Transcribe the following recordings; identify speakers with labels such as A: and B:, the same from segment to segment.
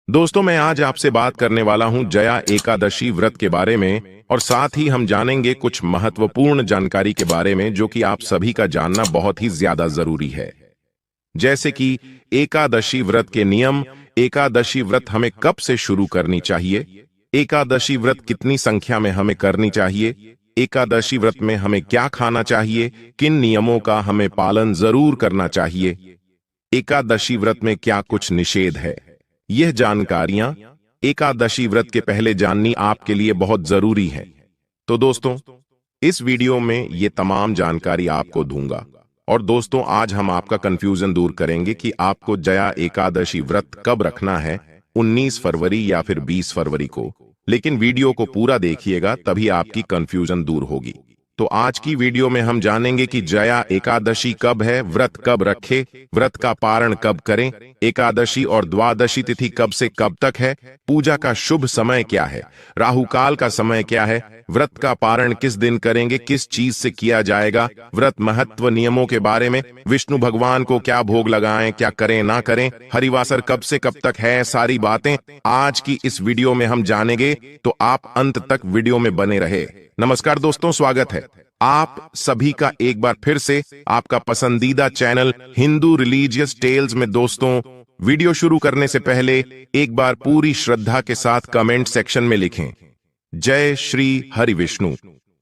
A: दोस्तों, मैं आज आपसे बात करने वाला हूं जया एकादशी व्रत के बारे में और साथ ही हम जानेंगे कुछ महत्वपूर्ण जानकारी के बारे में जो कि आप सभी का जानना बहुत ही ज्यादा जरूरी है। जैसे कि एकादशी व्रत के नियम, एकादशी व्रत हमें कब से शुरू करनी चाहिए, एकादशी व्रत कितनी संख्या में हमें करनी चाहिए, एकादशी व्रत में हमें क्या खाना चाहिए, किन नियमों का हमें पालन जरूर करना चाहिए, एकादशी व्रत में क्या कुछ निषेध है। यह जानकारियां एकादशी व्रत के पहले जाननी आपके लिए बहुत जरूरी है। तो दोस्तों, इस वीडियो में ये तमाम जानकारी आपको दूंगा। और दोस्तों, आज हम आपका कंफ्यूजन दूर करेंगे कि आपको जया एकादशी व्रत कब रखना है, 19 फरवरी या फिर 20 फरवरी को। लेकिन वीडियो को पूरा देखिएगा, तभी आपकी कंफ्यूजन दूर होगी। तो आज की वीडियो में हम जानेंगे कि जया एकादशी कब है, व्रत कब रखे, व्रत का पारण कब करें, एकादशी और द्वादशी तिथि कब से कब तक है, पूजा का शुभ समय क्या है, राहु काल का समय क्या है, व्रत का पारण किस दिन करेंगे, किस चीज से किया जाएगा, व्रत महत्व, नियमों के बारे में, विष्णु भगवान को क्या भोग लगाएं, क्या करें ना करें, हरिवासर कब से कब तक है, सारी बातें आज की इस वीडियो में हम जानेंगे। तो आप अंत तक वीडियो में बने रहे। नमस्कार दोस्तों, स्वागत है आप सभी का एक बार फिर से आपका पसंदीदा चैनल हिंदू रिलीजियस टेल्स में। दोस्तों, वीडियो शुरू करने से पहले एक बार पूरी श्रद्धा के साथ कमेंट सेक्शन में लिखें, जय श्री हरि विष्णु।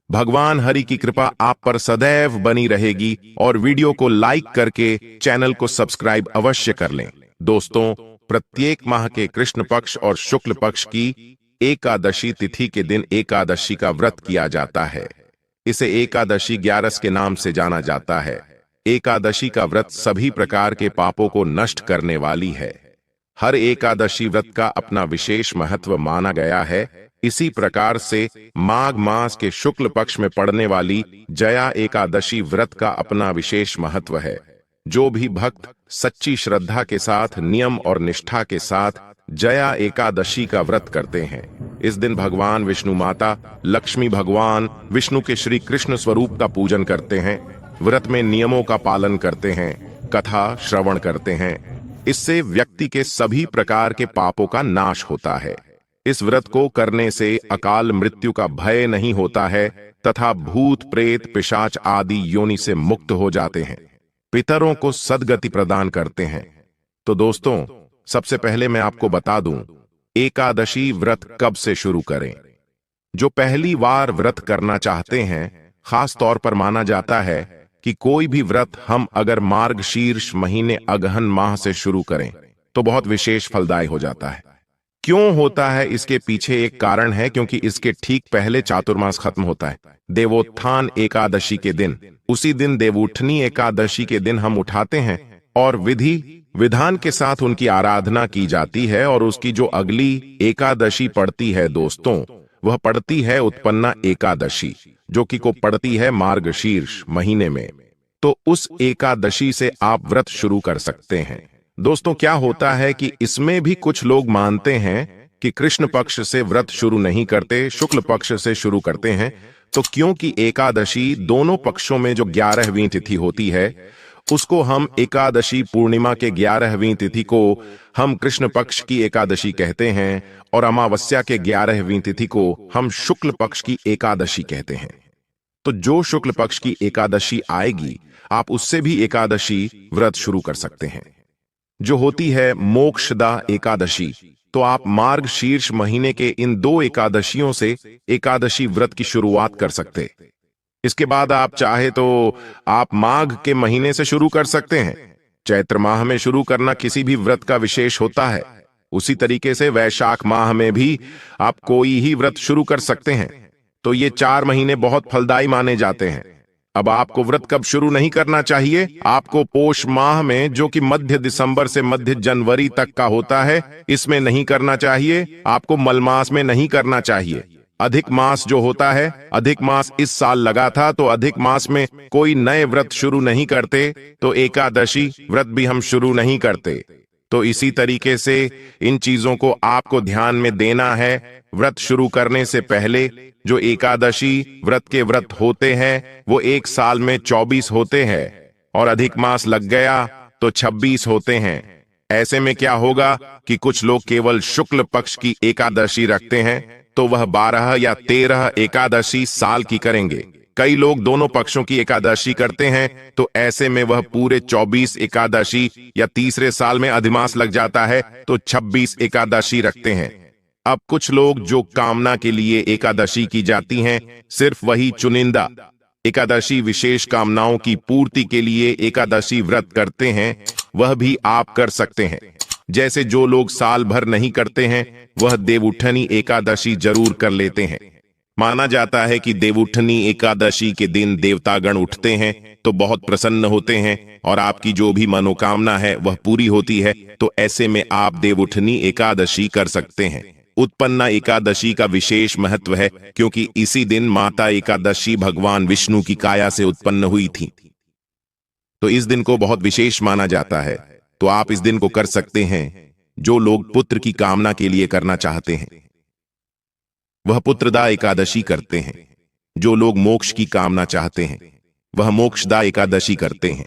A: भगवान हरि की कृपा आप पर सदैव बनी रहेगी और वीडियो को लाइक करके चैनल को सब्सक्राइब अवश्य कर लें। दोस्तों, प्रत्येक माह के कृष्ण पक्ष और शुक्ल पक्ष की एकादशी तिथि के दिन एकादशी का व्रत किया जाता है। इसे एकादशी 11 के नाम से जाना जाता है। एकादशी का व्रत सभी प्रकार के पापों को नष्ट करने वाली है। हर एकादशी व्रत का अपना विशेष महत्व माना गया है। इसी प्रकार से माघ मास के शुक्ल पक्ष में पड़ने वाली जया एकादशी व्रत का अपना विशेष महत्व है। जो भी भक्त सच्ची श्रद्धा के साथ, नियम और निष्ठा के साथ जया एकादशी का व्रत करते हैं, इस दिन भगवान विष्णु माता, लक्ष्मी भगवान विष्णु के श्री कृष्ण स्वरूप का पूजन करते हैं। व्रत में नियमों का पालन करते हैं, कथा श्रवण करते हैं। इससे व्यक्ति के सभी प्रकार के पापों का नाश होता है। इस व्रत को करने से अकाल मृत्यु का भय नहीं होता है तथा भूत प्रेत पिशाच आदि योनि से मुक्त हो जाते हैं, पितरों को सद्गति प्रदान करते हैं। तो दोस्तों, सबसे पहले मैं आपको बता दूं, एकादशी व्रत कब से शुरू करें। जो पहली बार व्रत करना चाहते हैं, खास तौर पर माना जाता है कि कोई भी व्रत हम अगर मार्गशीर्ष महीने अगहन माह से शुरू करें तो बहुत विशेष फलदायी हो जाता है। क्यों होता है, इसके पीछे एक कारण है, क्योंकि इसके ठीक पहले चातुर्मास खत्म होता है। देवोत्थान एकादशी के दिन, उसी दिन देवउठनी एकादशी के दिन हम उठाते हैं और विधि विधान के साथ उनकी आराधना की जाती है। और उसकी जो अगली एकादशी पड़ती है दोस्तों, वह पड़ती है उत्पन्ना एकादशी, जो कि को पड़ती है मार्गशीर्ष महीने में। तो उस एकादशी से आप व्रत शुरू कर सकते हैं। दोस्तों, क्या होता है कि इसमें भी कुछ लोग मानते हैं कि कृष्ण पक्ष से व्रत शुरू नहीं करते, शुक्ल पक्ष से शुरू करते हैं। तो क्योंकि एकादशी दोनों पक्षों में जो 11वीं तिथि होती है, उसको हम एकादशी पूर्णिमा के 11वीं तिथि को हम कृष्ण पक्ष की एकादशी कहते हैं और अमावस्या के 11वीं तिथि को हम शुक्ल पक्ष की एकादशी कहते हैं। तो जो शुक्ल पक्ष की एकादशी आएगी, आप उससे भी एकादशी व्रत शुरू कर सकते हैं, जो होती है मोक्षदा एकादशी। तो आप मार्गशीर्ष महीने के इन 2 एकादशियों से एकादशी व्रत की शुरुआत कर सकते। इसके बाद आप चाहे तो आप माघ के महीने से शुरू कर सकते हैं। चैत्र माह में शुरू करना किसी भी व्रत का विशेष होता है। उसी तरीके से वैशाख माह में भी आप कोई ही व्रत शुरू कर सकते हैं। तो ये 4 महीने बहुत फलदायी माने जाते हैं। अब आपको व्रत कब शुरू नहीं करना चाहिए? आपको पोष माह में, जो कि मध्य दिसंबर से मध्य जनवरी तक का होता है, इसमें नहीं करना चाहिए। आपको मलमास में नहीं करना चाहिए। अधिक मास जो होता है, अधिक मास इस साल लगा था, तो अधिक मास में कोई नए व्रत शुरू नहीं करते, तो एकादशी व्रत भी हम शुरू नहीं करते। तो इसी तरीके से इन चीजों को आपको ध्यान में देना है। व्रत शुरू करने से पहले जो एकादशी व्रत के व्रत होते हैं, वो एक साल में 24 होते हैं और अधिक मास लग गया तो 26 होते हैं। ऐसे में क्या होगा कि कुछ लोग केवल शुक्ल पक्ष की एकादशी रखते हैं तो वह 12 या 13 एकादशी साल की करेंगे। कई लोग दोनों पक्षों की एकादशी करते हैं तो ऐसे में वह पूरे 24 एकादशी या तीसरे साल में अधिमास लग जाता है तो 26 एकादशी रखते हैं। अब कुछ लोग जो कामना के लिए एकादशी की जाती हैं, सिर्फ वही चुनिंदा एकादशी विशेष कामनाओं की पूर्ति के लिए एकादशी व्रत करते हैं, वह भी आप कर सकते हैं। जैसे जो लोग साल भर नहीं करते हैं वह देवउठनी एकादशी जरूर कर लेते हैं। माना जाता है कि देवउठनी एकादशी के दिन देवतागण उठते हैं तो बहुत प्रसन्न होते हैं और आपकी जो भी मनोकामना है वह पूरी होती है। तो ऐसे में आप देवउठनी एकादशी कर सकते हैं। उत्पन्ना एकादशी का विशेष महत्व है क्योंकि इसी दिन माता एकादशी भगवान विष्णु की काया से उत्पन्न हुई थी, तो इस दिन को बहुत विशेष माना जाता है। तो आप इस दिन को कर सकते हैं। जो लोग पुत्र की कामना के लिए करना चाहते हैं वह पुत्रदा एकादशी करते हैं। जो लोग मोक्ष की कामना चाहते हैं वह मोक्षदा एकादशी करते हैं।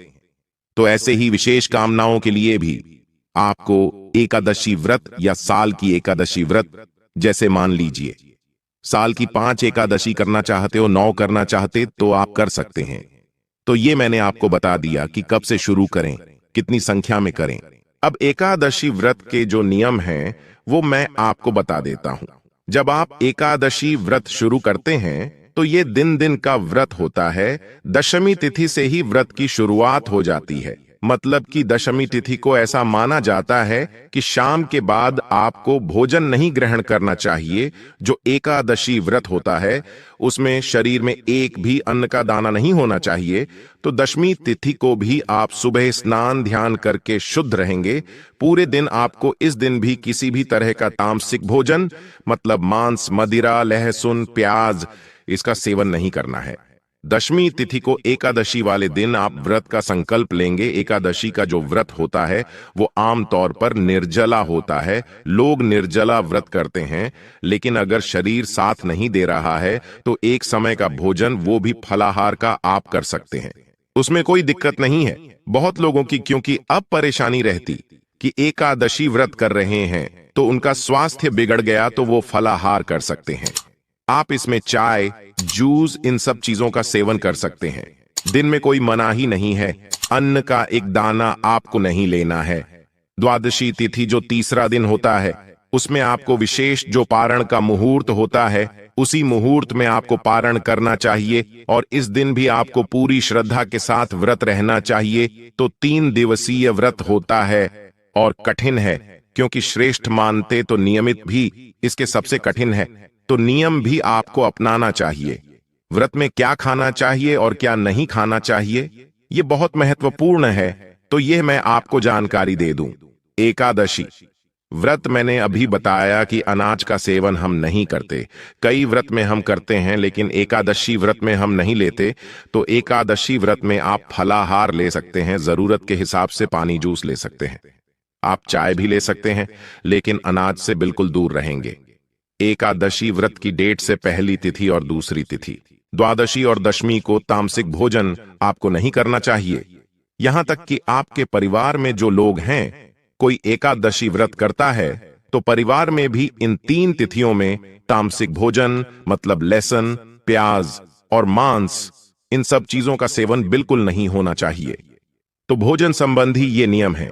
A: तो ऐसे ही विशेष कामनाओं के लिए भी आपको एकादशी व्रत या साल की एकादशी व्रत, जैसे मान लीजिए साल की 5 एकादशी करना चाहते हो, 9 करना चाहते तो आप कर सकते हैं। तो ये मैंने आपको बता दिया कि कब से शुरू करें, कितनी संख्या में करें। अब एकादशी व्रत के जो नियम हैं वो मैं आपको बता देता हूं। जब आप एकादशी व्रत शुरू करते हैं तो ये दिन दिन का व्रत होता है। दशमी तिथि से ही व्रत की शुरुआत हो जाती है। मतलब कि दशमी तिथि को ऐसा माना जाता है कि शाम के बाद आपको भोजन नहीं ग्रहण करना चाहिए। जो एकादशी व्रत होता है उसमें शरीर में एक भी अन्न का दाना नहीं होना चाहिए। तो दशमी तिथि को भी आप सुबह स्नान ध्यान करके शुद्ध रहेंगे। पूरे दिन आपको इस दिन भी किसी भी तरह का तामसिक भोजन, मतलब मांस, मदिरा, लहसुन, प्याज, इसका सेवन नहीं करना है। दशमी तिथि को एकादशी वाले दिन आप व्रत का संकल्प लेंगे। एकादशी का जो व्रत होता है वो आमतौर पर निर्जला होता है। लोग निर्जला व्रत करते हैं, लेकिन अगर शरीर साथ नहीं दे रहा है तो एक समय का भोजन, वो भी फलाहार का, आप कर सकते हैं। उसमें कोई दिक्कत नहीं है। बहुत लोगों की क्योंकि अब परेशानी रहती कि एकादशी व्रत कर रहे हैं तो उनका स्वास्थ्य बिगड़ गया तो वो फलाहार कर सकते हैं। आप इसमें चाय, जूस, इन सब चीजों का सेवन कर सकते हैं। दिन में कोई मनाही नहीं है। अन्न का एक दाना आपको नहीं लेना है। द्वादशी तिथि जो तीसरा दिन होता है उसमें आपको विशेष जो पारण का मुहूर्त होता है उसी मुहूर्त में आपको पारण करना चाहिए और इस दिन भी आपको पूरी श्रद्धा के साथ व्रत रहना चाहिए। तो 3 दिवसीय व्रत होता है और कठिन है, क्योंकि श्रेष्ठ मानते तो नियमित भी इसके सबसे कठिन है। तो नियम भी आपको अपनाना चाहिए। व्रत में क्या खाना चाहिए और क्या नहीं खाना चाहिए ये बहुत महत्वपूर्ण है। तो यह मैं आपको जानकारी दे दूं। एकादशी व्रत मैंने अभी बताया कि अनाज का सेवन हम नहीं करते। कई व्रत में हम करते हैं लेकिन एकादशी व्रत में हम नहीं लेते। तो एकादशी व्रत में आप फलाहार ले सकते हैं, जरूरत के हिसाब से पानी जूस ले सकते हैं, आप चाय भी ले सकते हैं, लेकिन अनाज से बिल्कुल दूर रहेंगे। एकादशी व्रत की डेट से पहली तिथि और दूसरी तिथि, द्वादशी और दशमी को तामसिक भोजन आपको नहीं करना चाहिए। यहां तक कि आपके परिवार में जो लोग हैं, कोई एकादशी व्रत करता है तो परिवार में भी इन 3 तिथियों में तामसिक भोजन, मतलब लहसुन, प्याज और मांस, इन सब चीजों का सेवन बिल्कुल नहीं होना चाहिए। तो भोजन संबंधी ये नियम हैं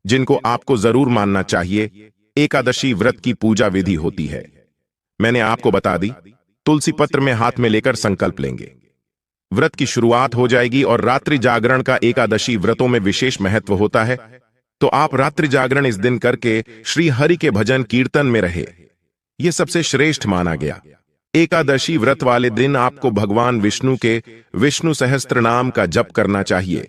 A: जिनको आपको जरूर मानना चाहिए। एकादशी व्रत की पूजा विधि होती है, मैंने आपको बता दी। तुलसी पत्र में हाथ में लेकर संकल्प लेंगे। व्रत की शुरुआत हो जाएगी और रात्रि जागरण का एकादशी व्रतों में विशेष महत्व होता है। तो आप रात्रि जागरण इस दिन करके श्री हरि के भजन कीर्तन में रहे, यह सबसे श्रेष्ठ माना गया। एकादशी व्रत वाले दिन आपको भगवान विष्णु के विष्णु सहस्त्र नाम का जप करना चाहिए।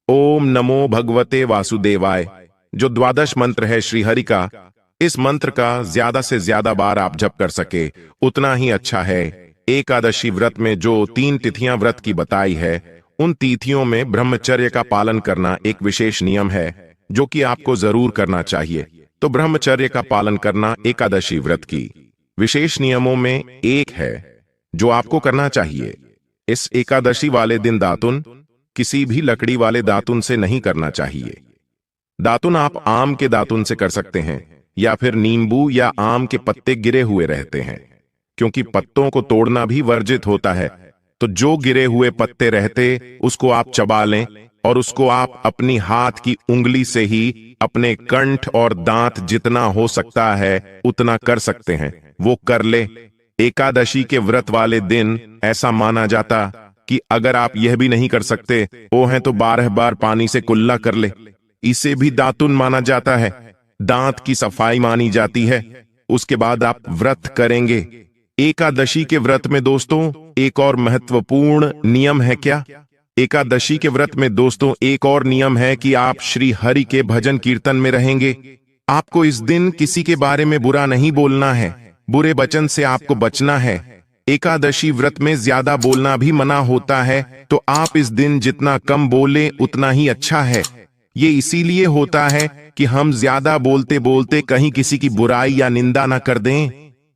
A: ओम नमो भगवते वासुदेवाय, जो द्वादश मंत्र है श्री हरि का, इस मंत्र का ज्यादा से ज्यादा बार आप जप कर सके उतना ही अच्छा है। एकादशी व्रत में जो 3 तिथियां व्रत की बताई है, उन तिथियों में ब्रह्मचर्य का पालन करना एक विशेष नियम है जो कि आपको जरूर करना चाहिए। तो ब्रह्मचर्य का पालन करना एकादशी व्रत की विशेष नियमों में एक है जो आपको करना चाहिए। इस एकादशी वाले दिन दातुन किसी भी लकड़ी वाले दातुन से नहीं करना चाहिए। दातुन आप आम के दातुन से कर सकते हैं या फिर नींबू या आम के पत्ते गिरे हुए रहते हैं, क्योंकि पत्तों को तोड़ना भी वर्जित होता है। तो जो गिरे हुए पत्ते रहते उसको आप चबा लें और उसको आप अपनी हाथ की उंगली से ही अपने कंठ और दांत जितना हो सकता है उतना कर सकते हैं, वो कर ले। एकादशी के व्रत वाले दिन ऐसा माना जाता कि अगर आप यह भी नहीं कर सकते वो हैं तो 12 बार पानी से कुल्ला कर ले। इसे भी दातुन माना जाता है, दांत की सफाई मानी जाती है। उसके बाद आप व्रत करेंगे। एकादशी के व्रत में दोस्तों एक और महत्वपूर्ण नियम है। क्या? एकादशी के व्रत में दोस्तों एक और नियम है कि आप श्री हरि के भजन कीर्तन में रहेंगे। आपको इस दिन किसी के बारे में बुरा नहीं बोलना है, बुरे वचन से आपको बचना है। एकादशी व्रत में ज्यादा बोलना भी मना होता है, तो आप इस दिन जितना कम बोले उतना ही अच्छा है। ये इसीलिए होता है कि हम ज्यादा बोलते बोलते कहीं किसी की बुराई या निंदा ना कर दें।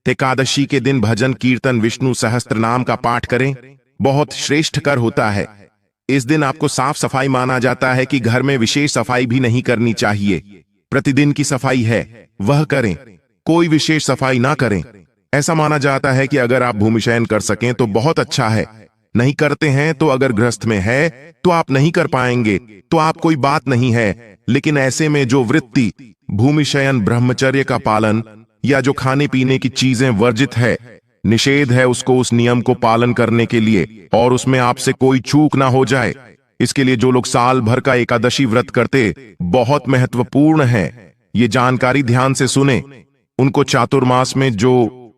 A: एकादशी के दिन भजन कीर्तन विष्णु सहस्त्र नाम का पाठ करें, बहुत श्रेष्ठ कर होता है। इस दिन आपको साफ सफाई माना जाता है कि घर में विशेष सफाई भी नहीं करनी चाहिए। प्रतिदिन की सफाई है वह करें, कोई विशेष सफाई ना करें। ऐसा माना जाता है कि अगर आप भूमि शयन कर सकें तो बहुत अच्छा है, नहीं करते हैं तो अगर गृहस्थ में है तो आप नहीं कर पाएंगे तो आप कोई बात नहीं है। लेकिन ऐसे में जो वृत्ति भूमि शयन, ब्रह्मचर्य का पालन या जो खाने पीने की चीजें वर्जित है, निषेध है, उसको उस नियम को पालन करने के लिए और उसमें आपसे कोई चूक ना हो जाए, इसके लिए जो लोग साल भर का एकादशी व्रत करते बहुत महत्वपूर्ण है। ये जानकारी ध्यान से सुने। उनको चातुर्मास में जो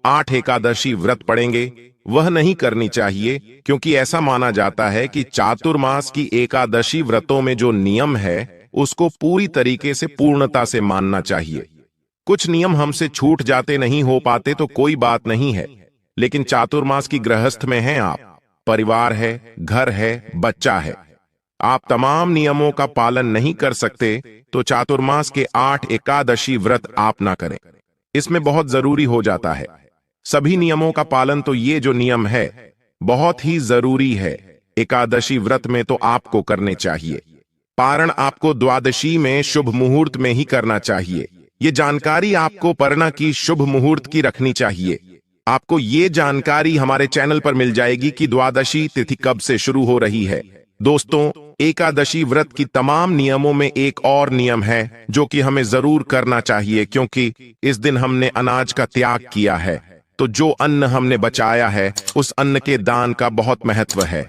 A: 8 एकादशी व्रत पड़ेंगे वह नहीं करनी चाहिए, क्योंकि ऐसा माना जाता है कि चातुर्मास की एकादशी व्रतों में जो नियम है उसको पूरी तरीके से पूर्णता से मानना चाहिए। कुछ नियम हमसे छूट जाते, नहीं हो पाते तो कोई बात नहीं है, लेकिन चातुर्मास की गृहस्थ में हैं आप, परिवार है, घर है, बच्चा है, आप तमाम नियमों का पालन नहीं कर सकते तो चातुर्मास के 8 एकादशी व्रत आप ना करें। इसमें बहुत जरूरी हो जाता है सभी नियमों का पालन। तो ये जो नियम है बहुत ही जरूरी है। एकादशी व्रत में तो आपको करने चाहिए। पारण आपको द्वादशी में शुभ मुहूर्त में ही करना चाहिए। ये जानकारी आपको परणा की शुभ मुहूर्त की रखनी चाहिए। आपको ये जानकारी हमारे चैनल पर मिल जाएगी कि द्वादशी तिथि कब से शुरू हो रही है। दोस्तों, एकादशी व्रत की तमाम नियमों में एक और नियम है जो कि हमें जरूर करना चाहिए, क्योंकि इस दिन हमने अनाज का त्याग किया है। तो जो अन्न हमने बचाया है उस अन्न के दान का बहुत महत्व है।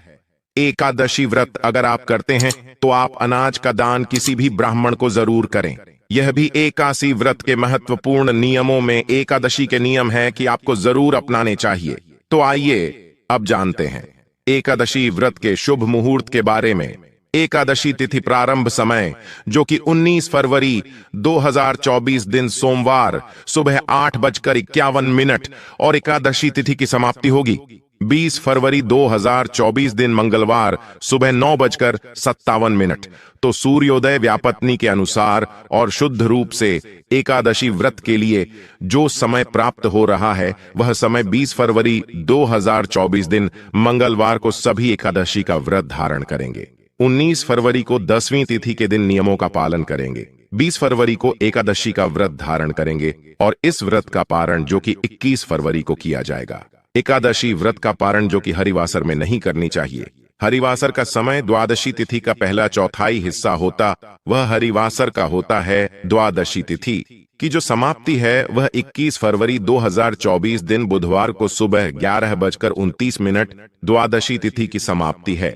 A: एकादशी व्रत अगर आप करते हैं तो आप अनाज का दान किसी भी ब्राह्मण को जरूर करें। यह भी एकादशी व्रत के महत्वपूर्ण नियमों में एकादशी के नियम है कि आपको जरूर अपनाने चाहिए। तो आइए अब जानते हैं एकादशी व्रत के शुभ मुहूर्त के बारे में। एकादशी तिथि प्रारंभ समय जो कि 19 फरवरी 2024 दिन सोमवार सुबह 8:51 और एकादशी तिथि की समाप्ति होगी 20 फरवरी 2024 दिन मंगलवार सुबह 9:57। तो सूर्योदय व्यापत्नी के अनुसार और शुद्ध रूप से एकादशी व्रत के लिए जो समय प्राप्त हो रहा है वह समय 20 फरवरी 2024 दिन मंगलवार को सभी एकादशी का व्रत धारण करेंगे। 19 फरवरी को 10वीं तिथि के दिन नियमों का पालन करेंगे। 20 फरवरी को एकादशी का व्रत धारण करेंगे और इस व्रत का पारण जो कि 21 फरवरी को किया जाएगा। एकादशी व्रत का पारण जो कि हरिवासर में नहीं करनी चाहिए। हरिवासर का समय द्वादशी तिथि का पहला चौथाई हिस्सा होता वह हरिवासर का होता है। द्वादशी तिथि की जो समाप्ति है वह 21 फरवरी 2024 दिन बुधवार को सुबह 11:29 द्वादशी तिथि की समाप्ति है।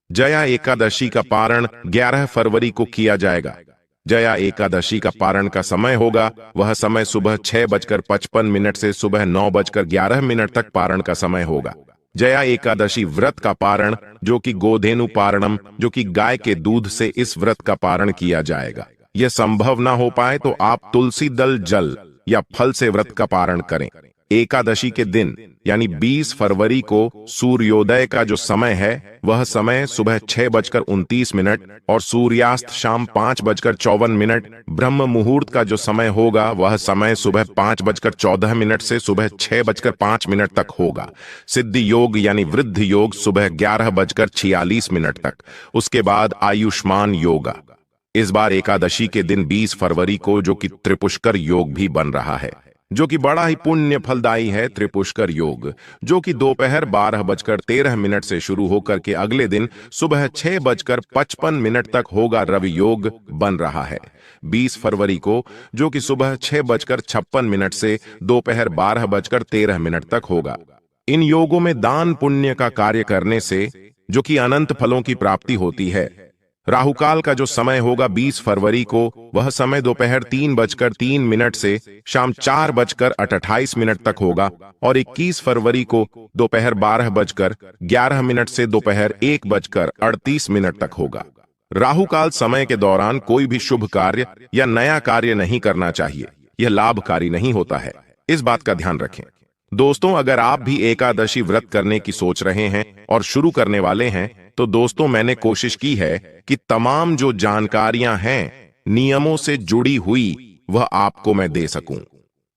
A: जया एकादशी का पारण 11 फरवरी को किया जाएगा। जया एकादशी का पारण का समय होगा वह समय सुबह 6:55 से सुबह 9:11 तक पारण का समय होगा। जया एकादशी व्रत का पारण जो कि गोधेनु पारणम जो कि गाय के दूध से इस व्रत का पारण किया जाएगा। यह संभव ना हो पाए तो आप तुलसी दल जल या फल से व्रत का पारण करें। एकादशी के दिन यानी 20 फरवरी को सूर्योदय का जो समय है वह समय सुबह 6:29 और सूर्यास्त शाम 5:54। ब्रह्म मुहूर्त का जो समय होगा वह समय सुबह 5:14 से सुबह 6:05 तक होगा। सिद्धि योग यानी वृद्ध योग सुबह 11:46 तक। उसके बाद आयुष्मान योगा। इस बार एकादशी के दिन 20 फरवरी को जो कि त्रिपुष्कर योग भी बन रहा है, जो कि बड़ा ही पुण्य फलदायी है। त्रिपुष्कर योग जो कि दोपहर 12:13 से शुरू होकर के अगले दिन सुबह 6:55 तक होगा, रवि योग बन रहा है 20 फरवरी को, जो कि सुबह 6:56 से दोपहर 12:13 तक होगा। इन योगों में दान पुण्य का कार्य करने से जो कि अनंत फलों की प्राप्ति होती है। राहुकाल का जो समय होगा 20 फरवरी को, वह समय दोपहर 3:03 से शाम 4:28 तक होगा और 21 फरवरी को दोपहर 12:11 से दोपहर 1:38 तक होगा। राहुकाल समय के दौरान कोई भी शुभ कार्य या नया कार्य नहीं करना चाहिए, यह लाभकारी नहीं होता है, इस बात का ध्यान रखें। दोस्तों, अगर आप भी एकादशी व्रत करने की सोच रहे हैं और शुरू करने वाले हैं, तो दोस्तों मैंने कोशिश की है कि तमाम जो जानकारियां हैं नियमों से जुड़ी हुई वह आपको मैं दे सकूं।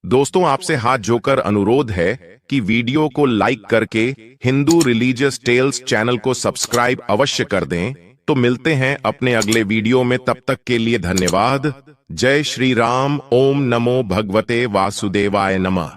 A: दोस्तों, आपसे हाथ जोड़कर अनुरोध है कि वीडियो को लाइक करके हिंदू रिलीजियस टेल्स चैनल को सब्सक्राइब अवश्य कर दें। तो मिलते हैं अपने अगले वीडियो में, तब तक के लिए धन्यवाद। जय श्री राम। ओम नमो भगवते वासुदेवाय नमः।